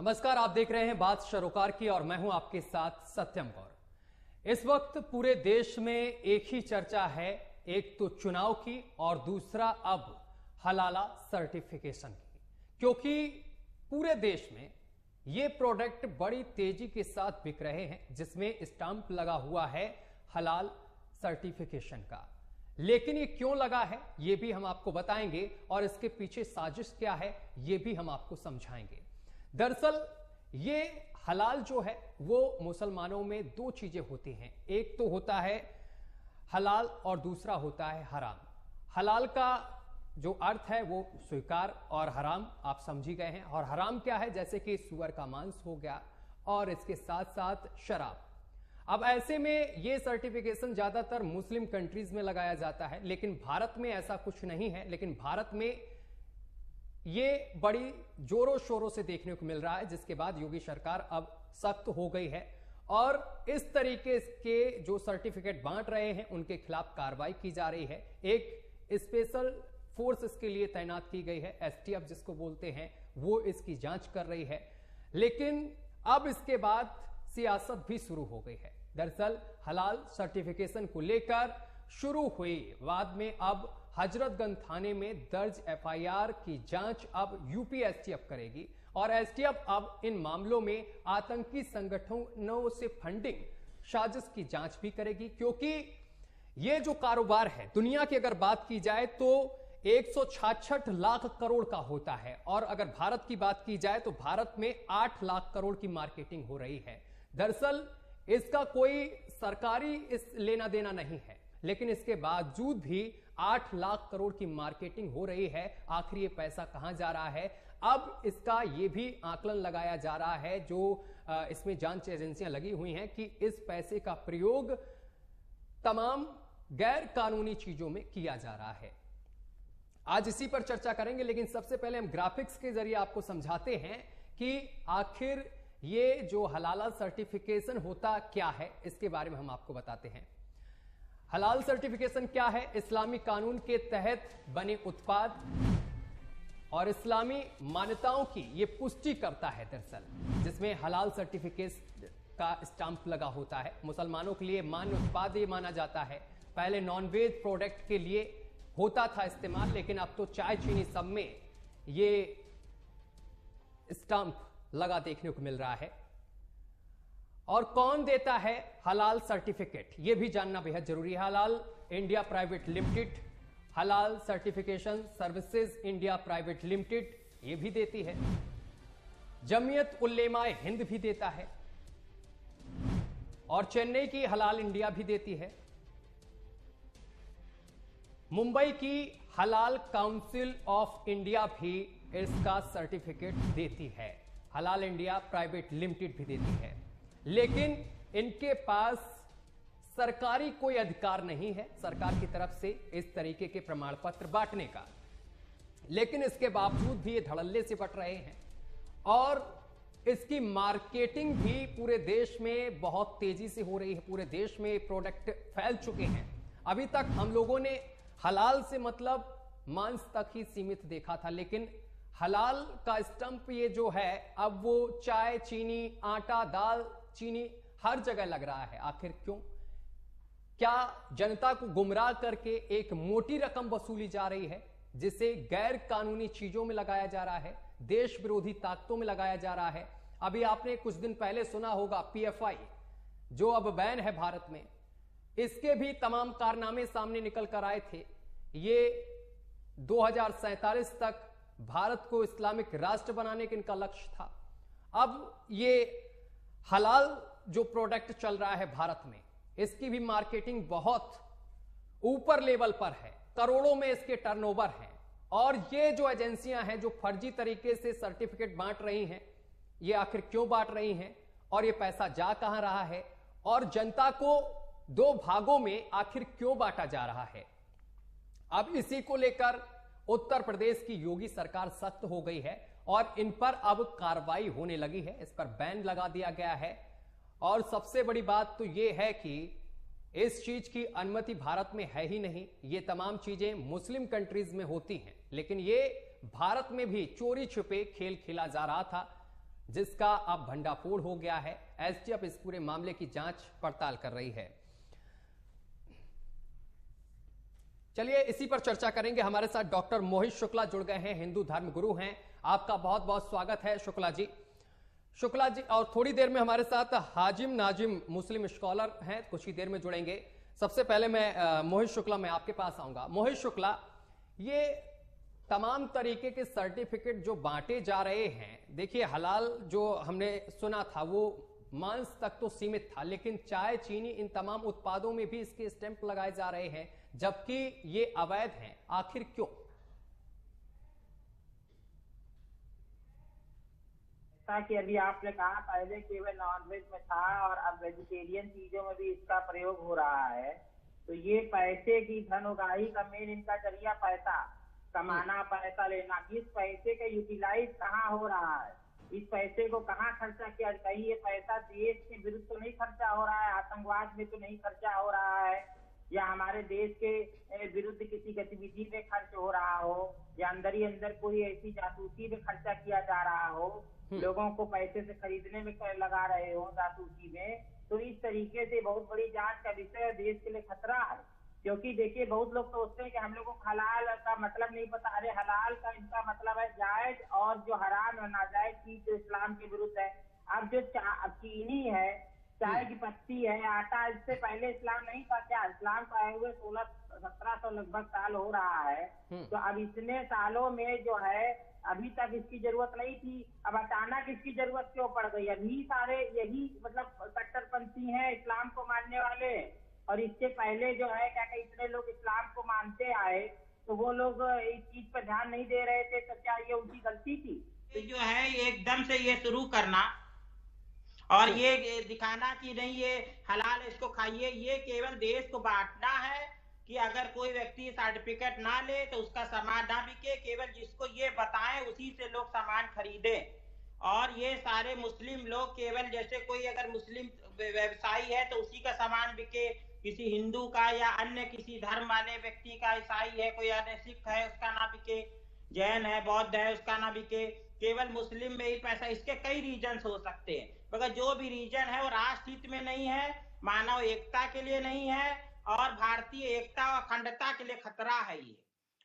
नमस्कार, आप देख रहे हैं बात सरोकार की और मैं हूं आपके साथ सत्यम गौर। इस वक्त पूरे देश में एक ही चर्चा है, एक तो चुनाव की और दूसरा अब हलाला सर्टिफिकेशन की, क्योंकि पूरे देश में ये प्रोडक्ट बड़ी तेजी के साथ बिक रहे हैं जिसमें स्टाम्प लगा हुआ है हलाल सर्टिफिकेशन का। लेकिन ये क्यों लगा है ये भी हम आपको बताएंगे और इसके पीछे साजिश क्या है ये भी हम आपको समझाएंगे। दरअसल ये हलाल जो है वो मुसलमानों में दो चीजें होती हैं, एक तो होता है हलाल और दूसरा होता है हराम। हलाल का जो अर्थ है वो स्वीकार और हराम आप समझी गए हैं। और हराम क्या है, जैसे कि सुअर का मांस हो गया और इसके साथ साथ शराब। अब ऐसे में ये सर्टिफिकेशन ज्यादातर मुस्लिम कंट्रीज में लगाया जाता है, लेकिन भारत में ऐसा कुछ नहीं है। लेकिन भारत में ये बड़ी जोरों शोरों से देखने को मिल रहा है, जिसके बाद योगी सरकार अब सख्त हो गई है और इस तरीके के जो सर्टिफिकेट बांट रहे हैं उनके खिलाफ कार्रवाई की जा रही है। एक स्पेशल फोर्स इसके लिए तैनात की गई है, एसटीएफ जिसको बोलते हैं, वो इसकी जांच कर रही है। लेकिन अब इसके बाद सियासत भी शुरू हो गई है। दरअसल हलाल सर्टिफिकेशन को लेकर शुरू हुई बाद में अब हजरतगंज थाने में दर्ज एफआईआर की जांच अब यूपी एसटीएफ करेगी और एसटीएफ अब इन मामलों में आतंकी संगठनों से फंडिंग साजिश की जांच भी करेगी, क्योंकि ये जो कारोबार है दुनिया की अगर बात की जाए तो 166 लाख करोड़ का होता है और अगर भारत की बात की जाए तो भारत में 8 लाख करोड़ की मार्केटिंग हो रही है। दरअसल इसका कोई सरकारी लेना देना नहीं है, लेकिन इसके बावजूद भी 8 लाख करोड़ की मार्केटिंग हो रही है। आखिर ये पैसा कहां जा रहा है, अब इसका ये भी आकलन लगाया जा रहा है, जो इसमें जांच एजेंसियां लगी हुई हैं कि इस पैसे का प्रयोग तमाम गैर कानूनी चीजों में किया जा रहा है। आज इसी पर चर्चा करेंगे, लेकिन सबसे पहले हम ग्राफिक्स के जरिए आपको समझाते हैं कि आखिर ये जो हलाला सर्टिफिकेशन होता क्या है, इसके बारे में हम आपको बताते हैं। हलाल सर्टिफिकेशन क्या है? इस्लामी कानून के तहत बने उत्पाद और इस्लामी मान्यताओं की ये पुष्टि करता है। दरअसल जिसमें हलाल सर्टिफिकेट का स्टाम्प लगा होता है, मुसलमानों के लिए मान्य उत्पाद ये माना जाता है। पहले नॉनवेज प्रोडक्ट के लिए होता था इस्तेमाल, लेकिन अब तो चाय चीनी सब में ये स्टाम्प लगा देखने को मिल रहा है। और कौन देता है हलाल सर्टिफिकेट, यह भी जानना बेहद जरूरी है। हलाल इंडिया प्राइवेट लिमिटेड, हलाल certification services India private limited ये भी देती है। जमीयत उल्लेमाए हिंद भी देता है और चेन्नई की हलाल इंडिया भी देती है। मुंबई की हलाल काउंसिल ऑफ इंडिया भी इसका सर्टिफिकेट देती है। हलाल इंडिया प्राइवेट लिमिटेड भी देती है, लेकिन इनके पास सरकारी कोई अधिकार नहीं है सरकार की तरफ से इस तरीके के प्रमाण पत्र बांटने का। लेकिन इसके बावजूद भी ये धड़ल्ले से बट रहे हैं और इसकी मार्केटिंग भी पूरे देश में बहुत तेजी से हो रही है। पूरे देश में प्रोडक्ट फैल चुके हैं। अभी तक हम लोगों ने हलाल से मतलब मांस तक ही सीमित देखा था, लेकिन हलाल का स्टंप ये जो है अब वो चाय, चीनी, आटा, दाल, चीनी हर जगह लग रहा है। आखिर क्यों? क्या जनता को गुमराह करके एक मोटी रकम वसूली जा रही है, जिसे गैर कानूनी चीजों में लगाया जा रहा है, देश विरोधी ताकतों में लगाया जा रहा है? अभी आपने कुछ दिन पहले सुना होगा पीएफआई जो अब बैन है भारत में, इसके भी तमाम कारनामे सामने निकल कर आए थे। ये 2047 तक भारत को इस्लामिक राष्ट्र बनाने का इनका लक्ष्य था। अब ये हलाल जो प्रोडक्ट चल रहा है भारत में, इसकी भी मार्केटिंग बहुत ऊपर लेवल पर है, करोड़ों में इसके टर्नओवर हैं। और ये जो एजेंसियां हैं जो फर्जी तरीके से सर्टिफिकेट बांट रही हैं, ये आखिर क्यों बांट रही हैं और ये पैसा जा कहां रहा है और जनता को दो भागों में आखिर क्यों बांटा जा रहा है? अब इसी को लेकर उत्तर प्रदेश की योगी सरकार सख्त हो गई है और इन पर अब कार्रवाई होने लगी है। इस पर बैन लगा दिया गया है और सबसे बड़ी बात तो यह है कि इस चीज की अनुमति भारत में है ही नहीं। ये तमाम चीजें मुस्लिम कंट्रीज में होती हैं, लेकिन ये भारत में भी चोरी छुपे खेल खेला जा रहा था, जिसका अब भंडाफोड़ हो गया है। एसटीएफ इस पूरे मामले की जांच पड़ताल कर रही है। चलिए इसी पर चर्चा करेंगे। हमारे साथ डॉक्टर मोहित शुक्ला जुड़ गए हैं, हिंदू धर्म गुरु हैं। आपका बहुत बहुत स्वागत है शुक्ला जी। और थोड़ी देर में हमारे साथ हाजिम नाजिम मुस्लिम स्कॉलर हैं, कुछ ही देर में जुड़ेंगे। सबसे पहले मैं मोहित शुक्ला मैं आपके पास आऊंगा। मोहित शुक्ला, ये तमाम तरीके के सर्टिफिकेट जो बांटे जा रहे हैं, देखिए हलाल जो हमने सुना था वो मांस तक तो सीमित था, लेकिन चाय चीनी इन तमाम उत्पादों में भी इसके स्टैंप लगाए जा रहे हैं, जबकि ये अवैध हैं। आखिर क्यों? कि अभी आपने कहा पहले केवल नॉनवेज में था और अब वेजिटेरियन चीजों में भी इसका प्रयोग हो रहा है। तो ये पैसे की धन उगाही का मेन इनका जरिया पैसा कमाना, पैसा लेना। इस पैसे का यूटिलाइज कहाँ हो रहा है, इस पैसे को कहाँ खर्चा किया? कहीं ये पैसा देश के विरुद्ध तो नहीं खर्चा हो रहा है, आतंकवाद में तो नहीं खर्चा हो रहा है, या हमारे देश के विरुद्ध किसी गतिविधि में खर्च हो रहा हो, या अंदर ही अंदर कोई ऐसी जासूसी में खर्चा किया जा रहा हो, लोगों को पैसे से खरीदने में लगा रहे हो जासूसी में। तो इस तरीके से बहुत बड़ी जांच का विषय देश के लिए खतरा है। क्योंकि देखिए बहुत लोग सोचते हैं कि हम लोगों को हलाल का मतलब नहीं पता। अरे हलाल का इनका मतलब है जायज, और जो हराम और नाजायज चीज जो इस्लाम के विरुद्ध है। अब जो चीनी है, चाय की पत्ती है, आटा, इससे पहले इस्लाम नहीं था क्या? इस्लाम को आए हुए 1600-1700 लगभग साल हो रहा है। तो अब इतने सालों में जो है अभी तक इसकी जरूरत नहीं थी, अब अचानक इसकी जरूरत क्यों पड़ गई? अभी सारे यही मतलब कट्टरपंथी हैं, इस्लाम को मानने वाले। और इससे पहले जो है क्या इतने लोग इस्लाम को मानते आए, तो वो लोग इस चीज पर ध्यान नहीं दे रहे थे, तो क्या ये उनकी गलती थी? तो जो है एकदम से ये शुरू करना और ये दिखाना कि नहीं ये हलाल, इसको खाइए, ये केवल देश को बांटना है कि अगर कोई व्यक्ति सर्टिफिकेट ना ले तो उसका सामान ना बिके। केवल जिसको ये बताएं उसी से लोग सामान खरीदे। और ये सारे मुस्लिम लोग केवल जैसे कोई अगर मुस्लिम व्यवसायी है तो उसी का सामान बिके, किसी हिंदू का या अन्य किसी धर्म वाले व्यक्ति का, ईसाई है कोई, अन्य सिख है उसका ना बिके, जैन है, बौद्ध है उसका ना बिके, केवल मुस्लिम में ही पैसा। इसके कई रीजन हो सकते हैं, मगर जो भी रीजन है वो राष्ट्र हित में नहीं है, मानव एकता के लिए नहीं है, और भारतीय एकता और अखंडता के लिए खतरा है ये।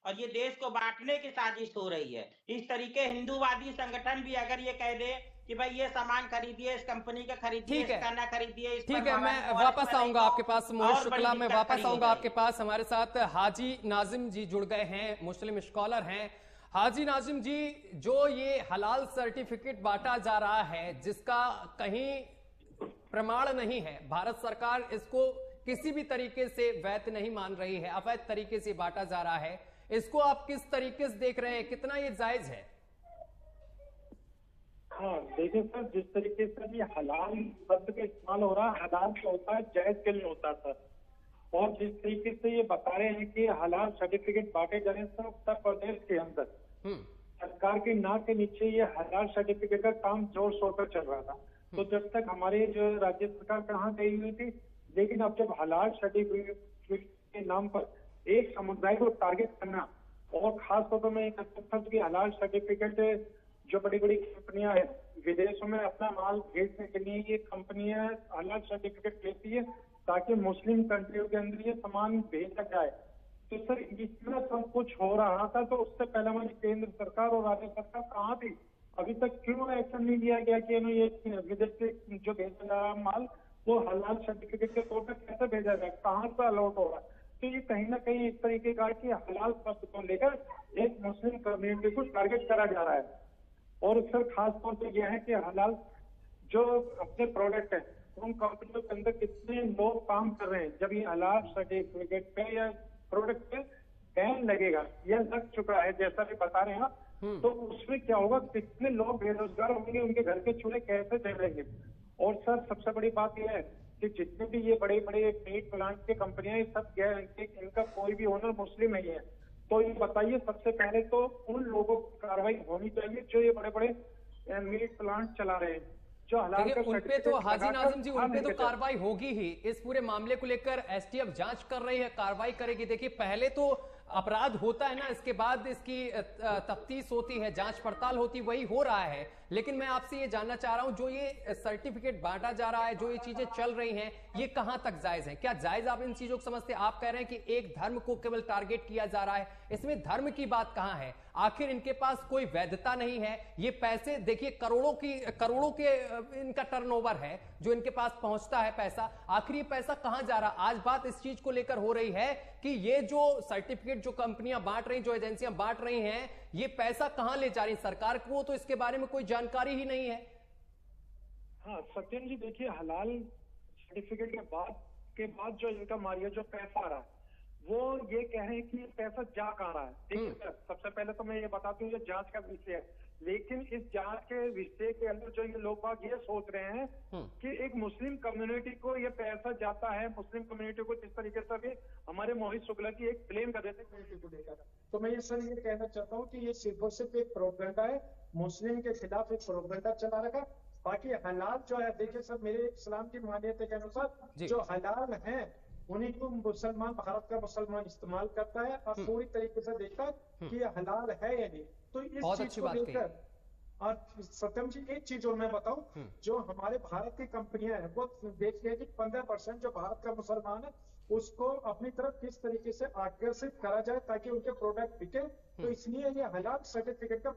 और ये देश को बांटने की साजिश हो रही है। इस तरीके हिंदूवादी संगठन भी अगर ये कह दे कि भाई ये सामान खरीदिए, इस कंपनी का खरीदिए, इसका ना खरीदिए, ठीक है, मैं वापस आऊंगा आपके पास मोहित शुक्ला, मैं वापस आऊंगा आपके पास। हमारे साथ हाजी नाजिम जी जुड़ गए हैं, मुस्लिम स्कॉलर हैं। हाजी नाजिम जी, जो ये हलाल सर्टिफिकेट बांटा जा रहा है जिसका कहीं प्रमाण नहीं है, भारत सरकार इसको किसी भी तरीके से वैध नहीं मान रही है, अवैध तरीके से बांटा जा रहा है, इसको आप किस तरीके से देख रहे हैं? कितना ये जायज है? हाँ देखिए सर, जिस तरीके से ये हलाल शब्द का इस्तेमाल हो रहा है, हलाल जो होता है जायज के लिए होता है सर। और जिस तरीके से ये बता रहे हैं कि हलाल सर्टिफिकेट बांटे जा रहे हैं सर उत्तर प्रदेश के अंदर, सरकार के नाक के नीचे ये हलाल सर्टिफिकेट का काम जोर शोर पर चल रहा था। तो जब तक हमारे जो राज्य सरकार कहाँ गई हुई थी, लेकिन अब जब हलाल सर्टिफिकेट के नाम पर एक समुदाय को टारगेट करना, और खास तौर पर मैं कि हलाल सर्टिफिकेट जो बड़ी बड़ी कंपनियां हैं विदेशों में अपना माल भेजने के लिए ये कंपनियां हलाल सर्टिफिकेट लेती है ताकि मुस्लिम कंट्रियों के अंदर ये सामान भेजा जाए। तो सर इतना सब कुछ हो रहा था, तो उससे पहले हमारी केंद्र सरकार और राज्य सरकार कहाँ थी? अभी तक क्यों एक्शन नहीं लिया गया कि ये विदेश से जो भेजा जा रहा माल वो हलाल सर्टिफिकेट के तौर पर कैसे भेजा जाए, कहाँ से अलॉट हो रहा है? तो ये कहीं ना कहीं इस तरीके का कि हलाल शब्द को लेकर एक मुस्लिम कम्युनिटी को टारगेट करा जा रहा है। और सर खास तौर पर यह है कि हलाल जो अपने प्रोडक्ट है उन कंपनियों के अंदर कितने लोग काम कर रहे हैं। जब ये हलाल सर्टिफिकेट पे या प्रोडक्ट पे बैन लगेगा, यह लग चुका है जैसा भी बता रहे हैं, तो उसमें क्या होगा, कितने लोग बेरोजगार होंगे, उनके घर के चूल्हे कैसे चलेंगे। और सर सबसे बड़ी बात यह है कि जितने भी ये बड़े बड़े मीट प्लांट की कंपनियां सब इनका कोई भी ओनर मुस्लिम नहीं है। तो ये बताइए, सबसे पहले तो उन लोगों की कार्रवाई होनी चाहिए जो ये बड़े बड़े मीट प्लांट चला रहे हैं, जो हलाल का उन पे तो हाजी नाजिम जी उन पे तो कार्रवाई होगी ही। इस पूरे मामले को लेकर एसटीएफ जांच कर रही है, कार्रवाई करेगी। देखिए पहले तो अपराध होता है ना, इसके बाद इसकी तफ्तीश होती है, जांच पड़ताल होती, वही हो रहा है। लेकिन मैं आपसे ये जानना चाह रहा हूं, जो ये सर्टिफिकेट बांटा जा रहा है, जो ये चीजें चल रही हैं, ये कहां तक जायज है? क्या जायज आप इन चीजों को समझते हैं? आप कह रहे हैं कि एक धर्म को केवल टारगेट किया जा रहा है, इसमें धर्म की बात कहां है? आखिर इनके पास कोई वैधता नहीं है। ये पैसे देखिए, करोड़ों के इनका टर्नओवर है जो इनके पास पहुंचता है पैसा। आखिर ये पैसा कहां जा रहा? आज बात इस चीज को लेकर हो रही है कि ये जो सर्टिफिकेट जो कंपनियां बांट रही, जो एजेंसियां बांट रही हैं, ये पैसा कहां ले जा रही? सरकार को तो इसके बारे में कोई जानकारी ही नहीं है। हाँ सत्यम जी, देखिए हलाल सर्टिफिकेट के बाद जो इनकम आ रही है, जो पैसा आ रहा है, वो ये कहें कि पैसा जा कहाँ रहा है। देखिए सबसे पहले तो मैं ये बताती हूँ, ये जांच का विषय है, लेकिन इस जांच के विषय के अंदर जो ये लोग बाग ये सोच रहे हैं कि एक मुस्लिम कम्युनिटी को ये पैसा जाता है, मुस्लिम कम्युनिटी को जिस तरीके से भी हमारे मोहित शुक्ला की एक ब्लेम कर देते कम्युनिटी को लेकर। तो मैं ये सर ये कहना चाहता हूँ कि ये सिर्फ और सिर्फ एक प्रोपेगेंडा है, मुस्लिम के खिलाफ एक प्रोपेगेंडा चला रखा। बाकी हलाल जो है, देखिए सर, मेरे इस्लाम की मान्यता के अनुसार जो हलाल है उन्हीं को मुसलमान, भारत का मुसलमान इस्तेमाल करता है और पूरी तरीके से देखता है कि ये हलाल है या नहीं। तो इस चीज को लेकर, और सत्यम जी एक चीज और मैं बताऊं, जो हमारे भारत की कंपनियां हैं वो देखिए कि 15% जो भारत का मुसलमान है उसको अपनी तरफ किस तरीके से आकर्षित करा जाए ताकि उनके प्रोडक्ट बिके। तो इसलिए ये हलाल सर्टिफिकेट का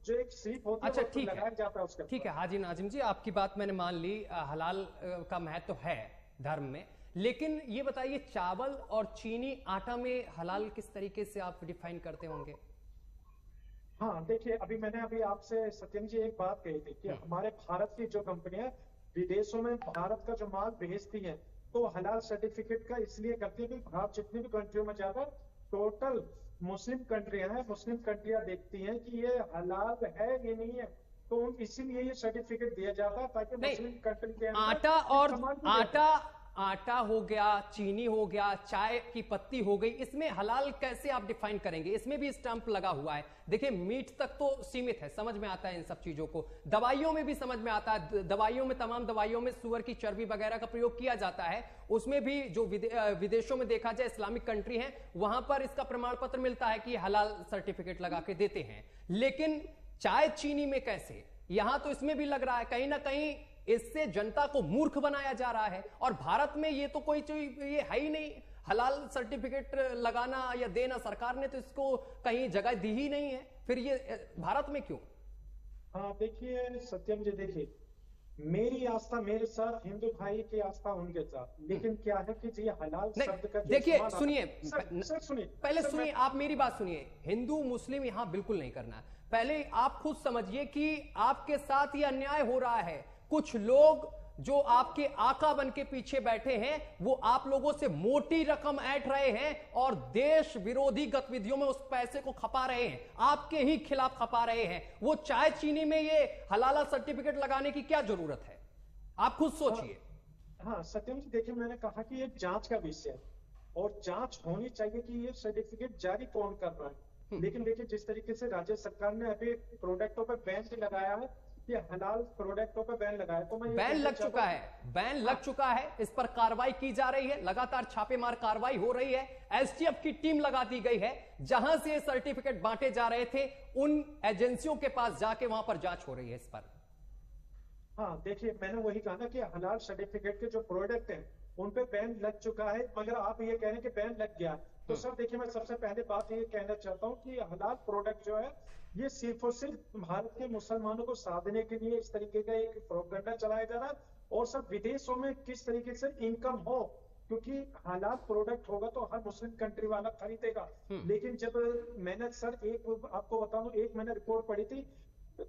जो एक सीट होती है, ठीक लगाया जाता है उसका। ठीक है हाजी नाजिम जी, आपकी बात मैंने मान ली, हलाल का महत्व है धर्म में, लेकिन ये बताइए चावल और चीनी आटा में हलाल किस तरीके से आप डिफाइन करते होंगे? हाँ देखिए, अभी आपसे सत्यम जी एक बात कही थी कि हमारे भारत की जो कंपनियां विदेशों में भारत का जो माल भेजती हैं तो हलाल सर्टिफिकेट का इसलिए करती है कि भारत जितनी भी कंट्रियों में जाता है, टोटल मुस्लिम कंट्रियां हैं, मुस्लिम कंट्रियां देखती हैं कि ये हलाल है ये नहीं है, तो इसीलिए ये सर्टिफिकेट दिया जाता है ताकि मुस्लिम कंट्री के अंदर आटा हो गया, चीनी हो गया, चाय की पत्ती हो गई, इसमें हलाल कैसे आप डिफाइन करेंगे? इसमें भी स्टैंप लगा हुआ है। देखिए मीट तक तो सीमित है, समझ में आता है इन सब चीजों को। दवाइयों में भी समझ में आता है, दवाइयों में, तमाम दवाइयों में सुअर की चर्बी वगैरह का प्रयोग किया जाता है। उसमें भी जो विदेशों में देखा जाए, इस्लामिक कंट्री है, वहां पर इसका प्रमाण पत्र मिलता है कि हलाल सर्टिफिकेट लगा के देते हैं। लेकिन चाय चीनी में कैसे? यहां तो इसमें भी लग रहा है कहीं ना कहीं इससे जनता को मूर्ख बनाया जा रहा है। और भारत में ये तो कोई चीज ये है ही नहीं, हलाल सर्टिफिकेट लगाना या देना, सरकार ने तो इसको कहीं जगह दी ही नहीं है, फिर ये भारत में क्यों? हाँ देखिए सत्यम जी, देखिए मेरी आस्था मेरे साथ, हिंदू भाई की आस्था उनके साथ, लेकिन क्या है कि ये हलाल शब्द का देखिए सुनिए, पहले सुनिए, आप मेरी बात सुनिए। हिंदू मुस्लिम यहां बिल्कुल नहीं करना, पहले आप खुद समझिए कि आपके साथ ये अन्याय हो रहा है। कुछ लोग जो आपके आका बन के पीछे बैठे हैं वो आप लोगों से मोटी रकम ऐंठ रहे हैं और देश विरोधी गतिविधियों में उस पैसे को खपा रहे हैं, आपके ही खिलाफ खपा रहे हैं। वो चाय चीनी में ये हलाला सर्टिफिकेट लगाने की क्या जरूरत है? आप खुद सोचिए। हाँ सत्यम जी, देखिए मैंने कहा कि ये जांच का विषय है और जांच होनी चाहिए कि ये सर्टिफिकेट जारी कौन कर रहा है। लेकिन देखिए जिस तरीके से राज्य सरकार ने अभी प्रोडक्टों पर बैन लगाया है, ये हलाल प्रोडक्टों पर बैन लगाया, तो मैं बैन लग चुका है, बैन लग चुका है, इस पर कार्रवाई की जा रही है, लगातार छापेमार कार्रवाई हो रही है। एसटीएफ की टीम लगा दी गई है, जहां से सर्टिफिकेट बांटे जा रहे थे उन एजेंसियों के पास जाके वहां पर जांच हो रही है इस पर। हाँ देखिए, मैंने वही कहा ना कि हलाल सर्टिफिकेट के जो प्रोडक्ट हैं उन पे बैन लग चुका है, मगर आप ये कह रहे हैं कि बैन लग गया। तो सर देखिए, मैं सबसे पहले बात ये कहना चाहता हूँ कि हलाल प्रोडक्ट जो है ये सिर्फ और सिर्फ भारत के मुसलमानों को साधने के लिए इस तरीके का एक प्रोपेगेंडा चलाया जा रहा है, और सब विदेशों में किस तरीके से इनकम हो, क्योंकि हलाल प्रोडक्ट होगा तो हर मुस्लिम कंट्री वाला खरीदेगा। लेकिन जब मैंने सर एक आपको बताऊं, एक मैंने रिपोर्ट पढ़ी थी,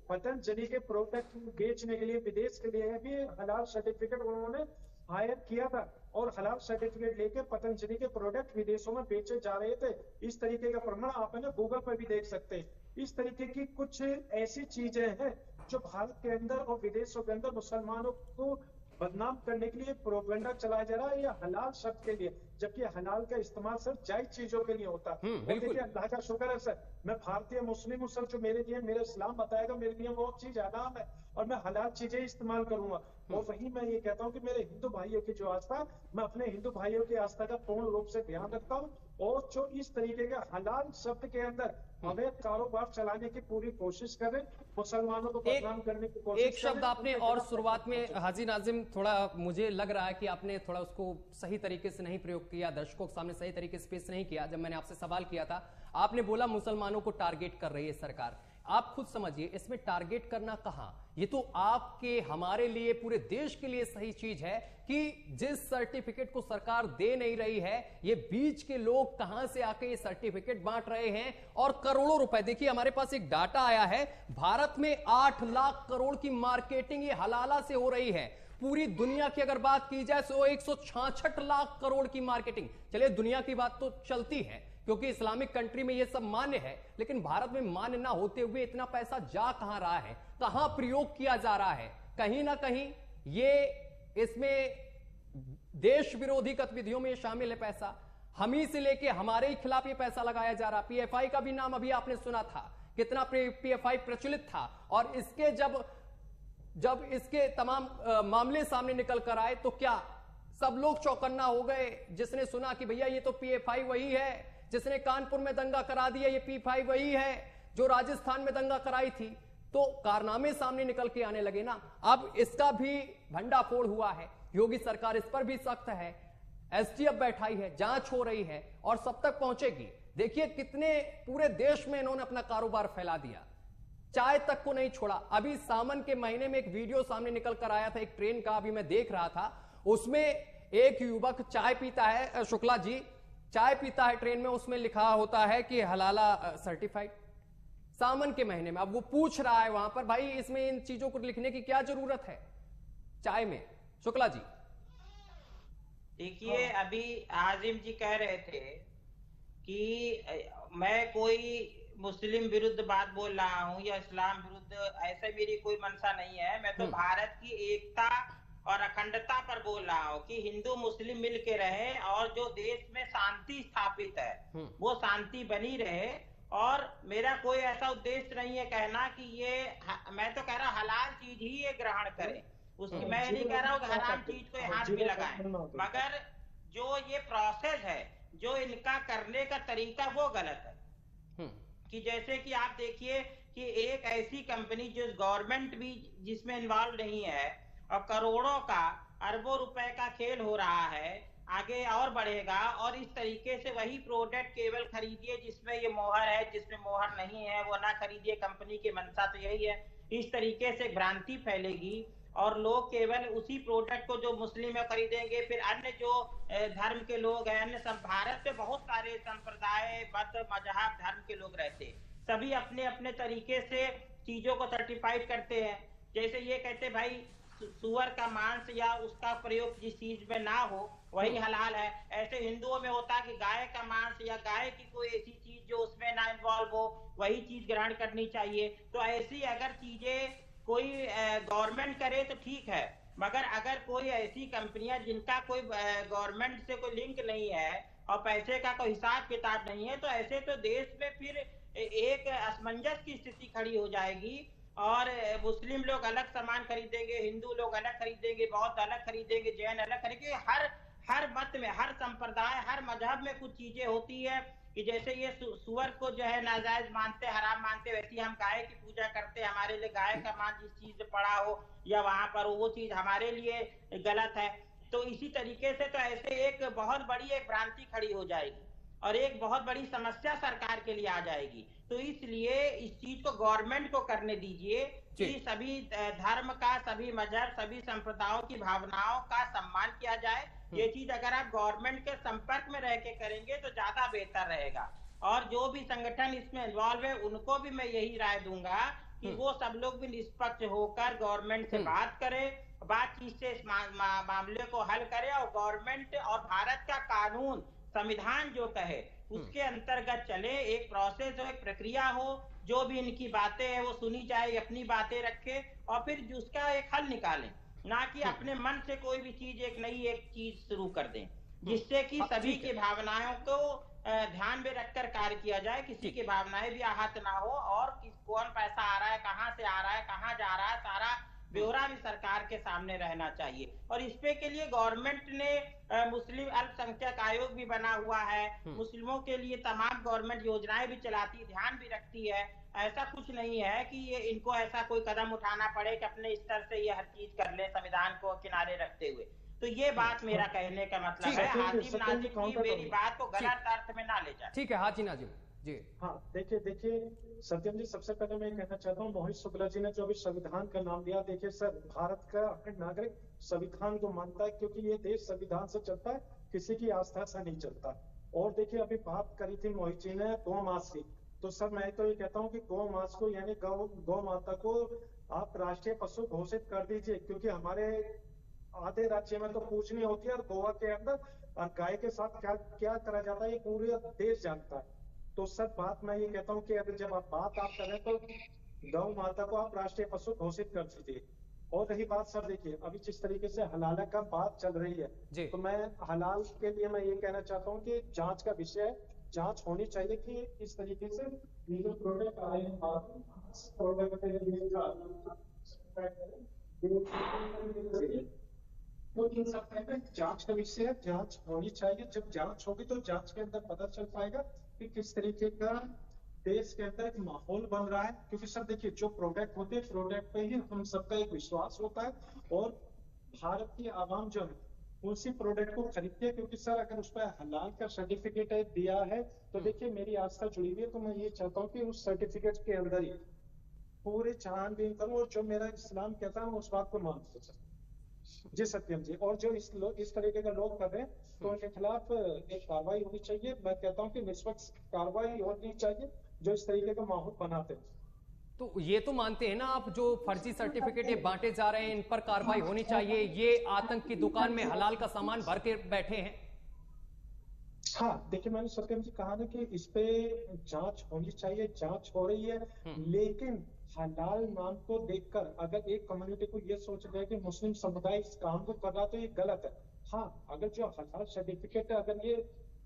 पतंजलि के प्रोडक्ट बेचने के लिए विदेश के लिए भी हलाल सर्टिफिकेट उन्होंने हायर किया था और हलाल सर्टिफिकेट लेके पतंजलि के प्रोडक्ट विदेशों में बेचे जा रहे थे। इस तरीके का प्रमाण आप है ना गूगल पर भी देख सकते हैं। इस तरीके की कुछ ऐसी चीजें हैं जो भारत के अंदर और विदेशों के अंदर मुसलमानों को बदनाम करने के लिए प्रोपेगेंडा चलाया जा रहा है, या हलाल शब्द के लिए। जबकि हलाल का इस्तेमाल सिर्फ जायज चीजों के लिए होता है। और बिल्कुल। देखिए अल्लाह का शुक्र है सर, मैं भारतीय मुस्लिम हूँ सर, जो मेरे लिए मेरा इस्लाम बताएगा मेरे लिए वो चीज हराम है और मैं हलाल चीजें इस्तेमाल करूंगा। और वही मैं ये कहता हूँ कि मेरे हिंदू भाइयों की जो आस्था, मैं अपने हिंदू भाइयों की आस्था का पूर्ण रूप से ध्यान रखता हूँ। और जो इस तरीके के हलाल शब्द के अंदर अवैध कारोबार चलाने की पूरी कोशिश कर रहे, मुसलमानों को बदनाम करने की कोशिश एक शब्द आपने और शुरुआत में हाजी नाजिम, थोड़ा मुझे लग रहा है कि आपने थोड़ा उसको सही तरीके से नहीं प्रयोग किया, दर्शकों के सामने सही तरीके से पेश नहीं किया। जब मैंने आपसे सवाल किया था, आपने बोला मुसलमानों को टारगेट कर रही है सरकार। आप खुद समझिए, इसमें टारगेट करना कहां? ये तो आपके हमारे लिए, पूरे देश के लिए सही चीज है कि जिस सर्टिफिकेट को सरकार दे नहीं रही है, ये बीच के लोग कहां से आके ये सर्टिफिकेट बांट रहे हैं और करोड़ों रुपए। देखिए हमारे पास एक डाटा आया है, भारत में 8 लाख करोड़ की मार्केटिंग ये हलाला से हो रही है। पूरी दुनिया की अगर बात की जाए तो 166 लाख करोड़ की मार्केटिंग। चलिए दुनिया की बात तो चलती है क्योंकि इस्लामिक कंट्री में यह सब मान्य है, लेकिन भारत में मान्य ना होते हुए इतना पैसा जा कहां रहा है, कहां प्रयोग किया जा रहा है? कहीं ना कहीं ये इसमें देश विरोधी गतिविधियों में शामिल है पैसा। हम ही से लेके हमारे ही खिलाफ ये पैसा लगाया जा रहा। पीएफआई का भी नाम अभी आपने सुना था, कितना पीएफआई प्रचलित था, और इसके जब इसके तमाम मामले सामने निकल कर आए तो क्या सब लोग चौकन्ना हो गए? जिसने सुना कि भैया ये तो पीएफआई वही है, जिसने कानपुर में दंगा करा दिया, ये पीएफआई वही है जो राजस्थान में दंगा कराई थी, तो कारनामे सामने निकल के आने लगे ना। अब इसका भी भंडाफोड़ हुआ है, योगी सरकार इस पर भी सख्त है, एसटीएफ बैठाई है, जांच हो रही है और सब तक पहुंचेगी। देखिए कितने पूरे देश में इन्होंने अपना कारोबार फैला दिया, चाय तक को नहीं छोड़ा। अभी सावन के महीने में एक वीडियो सामने निकल कर आया था एक ट्रेन का, अभी मैं देख रहा था, उसमें एक युवक चाय पीता है, शुक्ला जी चाय पीता है ट्रेन में, उसमें लिखा होता है कि हलाला सर्टिफाइड, सावन के महीने में। अब वो पूछ रहा है वहां पर, भाई इसमें इन चीजों को लिखने की क्या जरूरत है चाय में? शुक्ला जी देखिए, अभी आजिम जी कह रहे थे कि मैं कोई मुस्लिम विरुद्ध बात बोल रहा हूं या इस्लाम विरुद्ध, ऐसा मेरी कोई मंशा नहीं है। मैं तो भारत की एकता और अखंडता पर बोल रहा हूँ कि हिंदू मुस्लिम मिल के रहे और जो देश में शांति स्थापित है वो शांति बनी रहे। और मेरा कोई ऐसा उद्देश्य नहीं है कहना कि ये, मैं तो कह रहा हूँ हलाल चीज ही ये ग्रहण करें, उसकी मैं नहीं कह रहा हूँ कि हराम चीज को हाथ भी लगाएं, मगर जो ये प्रोसेस है, जो इनका करने का तरीका वो गलत है। कि जैसे कि आप देखिए कि एक ऐसी कंपनी जो गवर्नमेंट भी जिसमें इन्वॉल्व नहीं है और करोड़ों का, अरबों रुपए का खेल हो रहा है, आगे और बढ़ेगा। और इस तरीके से वही प्रोडक्ट केवल खरीदिए जिसमें ये मोहर है, जिसमें मोहर नहीं है वो ना खरीदिए। कंपनी की मंशा तो यही है। इस तरीके से भ्रांति फैलेगी और लोग केवल उसी प्रोडक्ट को जो मुस्लिम है खरीदेंगे, फिर अन्य जो धर्म के लोग हैं, अन्य सब, भारत में बहुत सारे संप्रदाय, मत, मजहब, धर्म के लोग रहते हैं, सभी अपने अपने तरीके से चीजों को सर्टिफाइड करते हैं। जैसे ये कहते भाई सुअर का मांस या उसका प्रयोग जिस चीज में ना हो वही हलाल है, ऐसे हिंदुओं में होता है कि गाय का मांस या गाय की कोई ऐसी चीज जो उसमें ना इन्वॉल्व हो वही चीज ग्रहण करनी चाहिए। तो ऐसी अगर चीजें कोई गवर्नमेंट करे तो ठीक है, मगर अगर कोई ऐसी कंपनियां जिनका कोई गवर्नमेंट से कोई लिंक नहीं है और पैसे का कोई हिसाब किताब नहीं है, तो ऐसे तो देश में फिर एक असमंजस की स्थिति खड़ी हो जाएगी और मुस्लिम लोग अलग सामान खरीदेंगे, हिंदू लोग अलग खरीदेंगे, बौद्ध अलग खरीदेंगे, जैन अलग खरीदेंगे। हर मत में, हर संप्रदाय, हर मजहब में कुछ चीजें होती है कि जैसे ये सुअर को जो है नाजायज मानते, हराम मानते, वैसे हम गाय की पूजा करते, हमारे लिए गाय का मांस जिस चीज में पड़ा हो या वहां पर वो चीज हमारे लिए गलत है। तो इसी तरीके से तो ऐसे एक बहुत बड़ी एक भ्रांति खड़ी हो जाएगी और एक बहुत बड़ी समस्या सरकार के लिए आ जाएगी। तो इसलिए इस चीज को गवर्नमेंट को करने दीजिए कि सभी धर्म का, सभी मजहब, सभी संप्रदायों की भावनाओं का सम्मान किया जाए। ये चीज अगर आप गवर्नमेंट के संपर्क में रह के करेंगे तो ज्यादा बेहतर रहेगा। और जो भी संगठन इसमें इन्वॉल्व है उनको भी मैं यही राय दूंगा कि वो सब लोग भी निष्पक्ष होकर गवर्नमेंट से बात करें, बातचीत से इस मामले को हल करें और गवर्नमेंट और भारत का कानून, संविधान जो कहे उसके अंतर्गत चले। एक प्रोसेस हो, एक प्रक्रिया हो, जो भी इनकी बातें है वो सुनी जाए, अपनी बातें रखे और फिर उसका एक हल निकालें, ना कि अपने मन से कोई भी चीज एक नई एक चीज शुरू कर दें। जिससे कि सभी की भावनाओं को ध्यान में रखकर कार्य किया जाए, किसी की भावनाएं भी आहत ना हो, और कौन पैसा आ रहा है, कहाँ से आ रहा है, कहाँ जा रहा है, सारा ब्यौरा भी सरकार के सामने रहना चाहिए। और इस पे के लिए गवर्नमेंट ने मुस्लिम अल्पसंख्यक आयोग भी बना हुआ है, मुस्लिमों के लिए तमाम गवर्नमेंट योजनाएं भी चलाती है, ध्यान भी रखती है। ऐसा कुछ नहीं है कि ये इनको ऐसा कोई कदम उठाना पड़े कि अपने स्तर से ये हर चीज कर ले संविधान को किनारे रखते हुए। तो ये बात मेरा कहने का मतलब है। हाजिम नाजिम जी मेरी बात को गलत अर्थ में ना ले जाए। ठीक है हाजी नाजिम जी। हाँ देखिए सत्यम जी, सबसे पहले मैं कहना चाहता हूँ, मोहित शुक्ला जी ने जो अभी संविधान का नाम लिया, देखिए सर, भारत का नागरिक संविधान को मानता है, क्योंकि ये देश संविधान से चलता है, किसी की आस्था से नहीं चलता। और देखिए अभी बात करी थी मोहित जी ने गौ मास की, तो सर मैं तो ये कहता हूँ कि गौ मास को यानी गौ माता को आप राष्ट्रीय पशु घोषित कर दीजिए, क्योंकि हमारे आधे राज्य में तो पूजनी होती है, और गोवा के अंदर और गाय के साथ क्या क्या करा जाता है ये पूरे देश जानता है। तो सर बात मैं ये कहता हूँ कि अगर जब आप करें तो गौ माता को आप राष्ट्रीय पशु घोषित कर दीजिए। और रही बात सर, देखिए अभी जिस तरीके से हलाल का बात चल रही है, तो मैं हलाल के लिए मैं ये कहना चाहता हूँ कि जांच का विषय, जांच होनी चाहिए कि इस तरीके से ये जो प्रोडक्ट आए हैं तो इन सब पे जांच का विषय है, जांच होनी चाहिए। जब जांच होगी तो जांच के अंदर पता चल पाएगा कि किस तरीके का देश के अंदर एक माहौल बन रहा है। क्योंकि सर देखिए जो प्रोडक्ट होते हैं, प्रोडक्ट पे ही हम सबका एक विश्वास होता है, और भारत की आवाम जो है उसी प्रोडक्ट को खरीदती है। क्योंकि सर अगर उस पर हलाल का सर्टिफिकेट दिया है तो देखिए मेरी आस्था जुड़ी हुई है, तो मैं ये चाहता हूँ कि उस सर्टिफिकेट के अंदर ही पूरे छानबीन करूँ, और जो मेरा इस्लाम कहता है उस बात को मानूं सर। जी सत्यम जी, और जो इस तरीके का लोग कर रहे हैं तो उनके खिलाफ एक कार्रवाई होनी चाहिए। मैं कहता हूँ कि निष्पक्ष कार्रवाई होनी चाहिए जो इस तरीके का माहौल बनाते हैं। तो ये तो मानते हैं ना आप, जो फर्जी सर्टिफिकेट ये बांटे जा रहे हैं इन पर कार्रवाई होनी चाहिए, ये आतंक की दुकान में हलाल का सामान भर के बैठे हैं। हाँ देखिए मैंने सत्यम जी कहा ना कि इस पे जांच होनी चाहिए, जांच हो रही है, लेकिन हलाल नाम को देखकर अगर एक कम्युनिटी को ये सोच रहा है कि मुस्लिम समुदाय इस काम को कर रहा तो ये गलत है। हाँ अगर जो हलाल सर्टिफिकेट है अगर ये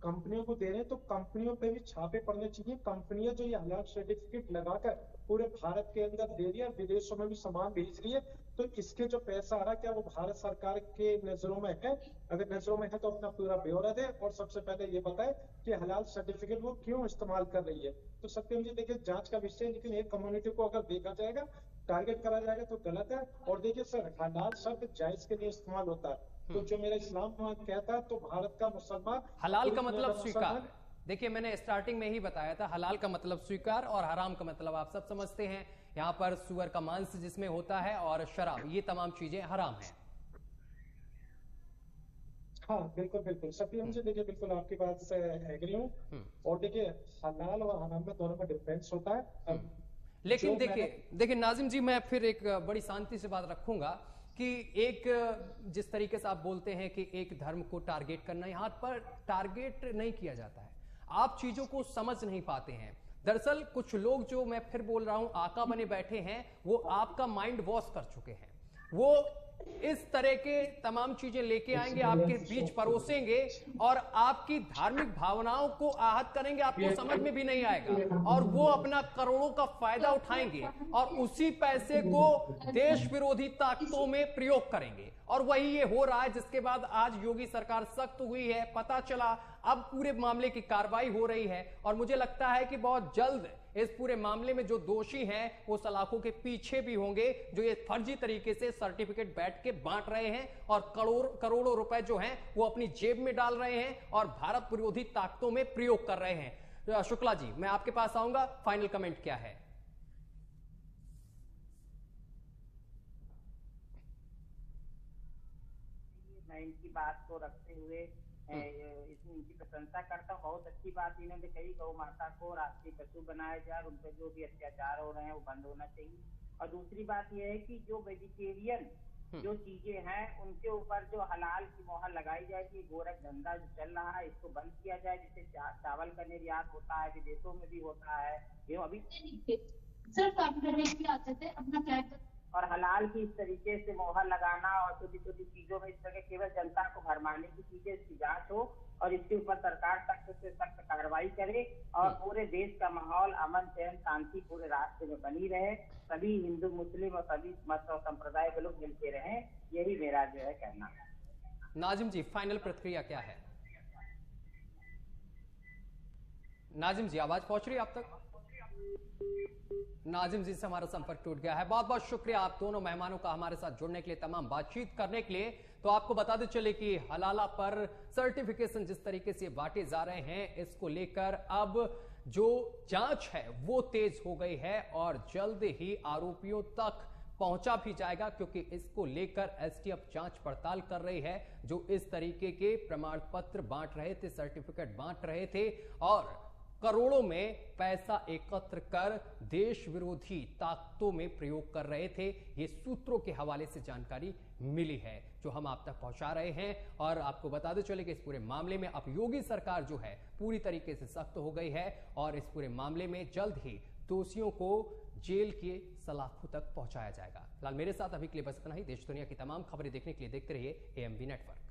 कंपनियों को दे रहे हैं तो कंपनियों पे भी छापे पड़ने चाहिए। कंपनियां जो ये हलाल सर्टिफिकेट लगाकर पूरे भारत के अंदर दे रही है, विदेशों में भी सामान भेज रही है, तो इसके जो पैसा आ रहा है क्या वो भारत सरकार के नजरों में है? अगर नजरों में है तो अपना पूरा ब्यौरा दे, और सबसे पहले ये बताए कि हलाल सर्टिफिकेट वो क्यों इस्तेमाल कर रही है। तो सत्यम जी देखिए जांच का विषय, लेकिन एक कम्युनिटी को अगर देखा जाएगा, टारगेट करा जाएगा तो गलत है। और देखिए सर हलाल शब्द जायज के लिए इस्तेमाल होता है, तो जो मेरा इस्लाम कहता है तो भारत का मुसलमान हलाल का मतलब स्वीकार। देखिए मैंने स्टार्टिंग में ही बताया था, हलाल का मतलब स्वीकार और हराम का मतलब आप सब समझते हैं। यहाँ पर सुअर का मांस जिसमें होता है और शराब, ये तमाम चीजें हराम हैं। हाँ बिल्कुल बिल्कुल सत्यम जी, देखिए बिल्कुल आपकी बात से एग्री हूँ। और देखिए हलाल और हराम में दोनों में डिफरेंस होता है। लेकिन देखिए नाजिम जी, मैं फिर एक बड़ी शांति से बात रखूंगा कि एक जिस तरीके से आप बोलते हैं कि एक धर्म को टारगेट करना, यहाँ पर टारगेट नहीं किया जाता है, आप चीजों को समझ नहीं पाते हैं। दरअसल कुछ लोग, जो मैं फिर बोल रहा हूं आका बने बैठे हैं, वो आपका माइंड वॉश कर चुके हैं। वो इस तरह के तमाम चीजें लेके आएंगे, आपके बीच परोसेंगे और आपकी धार्मिक भावनाओं को आहत करेंगे, आपको समझ में भी नहीं आएगा, और वो अपना करोड़ों का फायदा उठाएंगे और उसी पैसे को देश विरोधी ताकतों में प्रयोग करेंगे। और वही ये हो रहा है, जिसके बाद आज योगी सरकार सख्त हुई है, पता चला, अब पूरे मामले की कार्रवाई हो रही है। और मुझे लगता है कि बहुत जल्द इस पूरे मामले में जो दोषी हैं वो सलाखों के पीछे भी होंगे, जो ये फर्जी तरीके से सर्टिफिकेट बैठ के बांट रहे हैं और करोड़ों रुपए जो हैं वो अपनी जेब में डाल रहे हैं और भारत विरोधी ताकतों में प्रयोग कर रहे हैं। शुक्ला जी, मैं आपके पास आऊंगा, फाइनल कमेंट क्या है? मैं इनकी बात को रखते हुए इनकी प्रशंसा करता हूँ। बहुत अच्छी बात इन्होंने कही, गौ माता को राष्ट्रीय पशु बनाया जाए, उन पर जो भी अत्याचार हो रहे हैं वो बंद होना चाहिए। और दूसरी बात यह है कि जो वेजिटेरियन जो चीजें हैं उनके ऊपर जो हलाल की मोहर लगाई जाए कि गोरख धंधा जो चल रहा है इसको बंद किया जाए, जिससे चावल का निर्यात होता है, विदेशों में भी होता है। ये अभी सर काम करने के लिए आते थे, अपना फ्लैट और हलाल की इस तरीके से मोहर लगाना और छोटी छोटी चीजों में इस तरह केवल जनता को भरमाने की चीजें, इसकी जांच हो और इसके ऊपर सरकार सख्त से सख्त कार्रवाई करे और पूरे देश का माहौल अमन चैन शांति पूरे राष्ट्र में बनी रहे, सभी हिंदू मुस्लिम और सभी मत और संप्रदाय के लोग मिलते रहें, यही मेरा जो है कहना है। नाजिम जी, फाइनल प्रतिक्रिया क्या है? नाजिम जी, आवाज पहुंच रही है आप तक? नाजिम जी से हमारा संपर्क टूट गया है। बहुत बहुत शुक्रिया आप दोनों मेहमानों का हमारे साथ जुड़ने के लिए, तमाम बातचीत करने के लिए। तो आपको बताते चले कि हलाला पर सर्टिफिकेशन जिस तरीके से बांटे जा रहे हैं, इसको लेकर अब जो जांच है वो तेज हो गई है और जल्द ही आरोपियों तक पहुंचा भी जाएगा, क्योंकि इसको लेकर एसटीएफ जांच पड़ताल कर रही है। जो इस तरीके के प्रमाण पत्र बांट रहे थे, सर्टिफिकेट बांट रहे थे और करोड़ों में पैसा एकत्र कर देश विरोधी ताकतों में प्रयोग कर रहे थे, ये सूत्रों के हवाले से जानकारी मिली है जो हम आप तक पहुंचा रहे हैं। और आपको बताते चले कि इस पूरे मामले में अब योगी सरकार जो है पूरी तरीके से सख्त हो गई है और इस पूरे मामले में जल्द ही दोषियों को जेल के सलाखों तक पहुंचाया जाएगा। फिलहाल मेरे साथ अभी के लिए बस इतना ही। देश दुनिया की तमाम खबरें देखने के लिए देखते रहिए एएमबी नेटवर्क।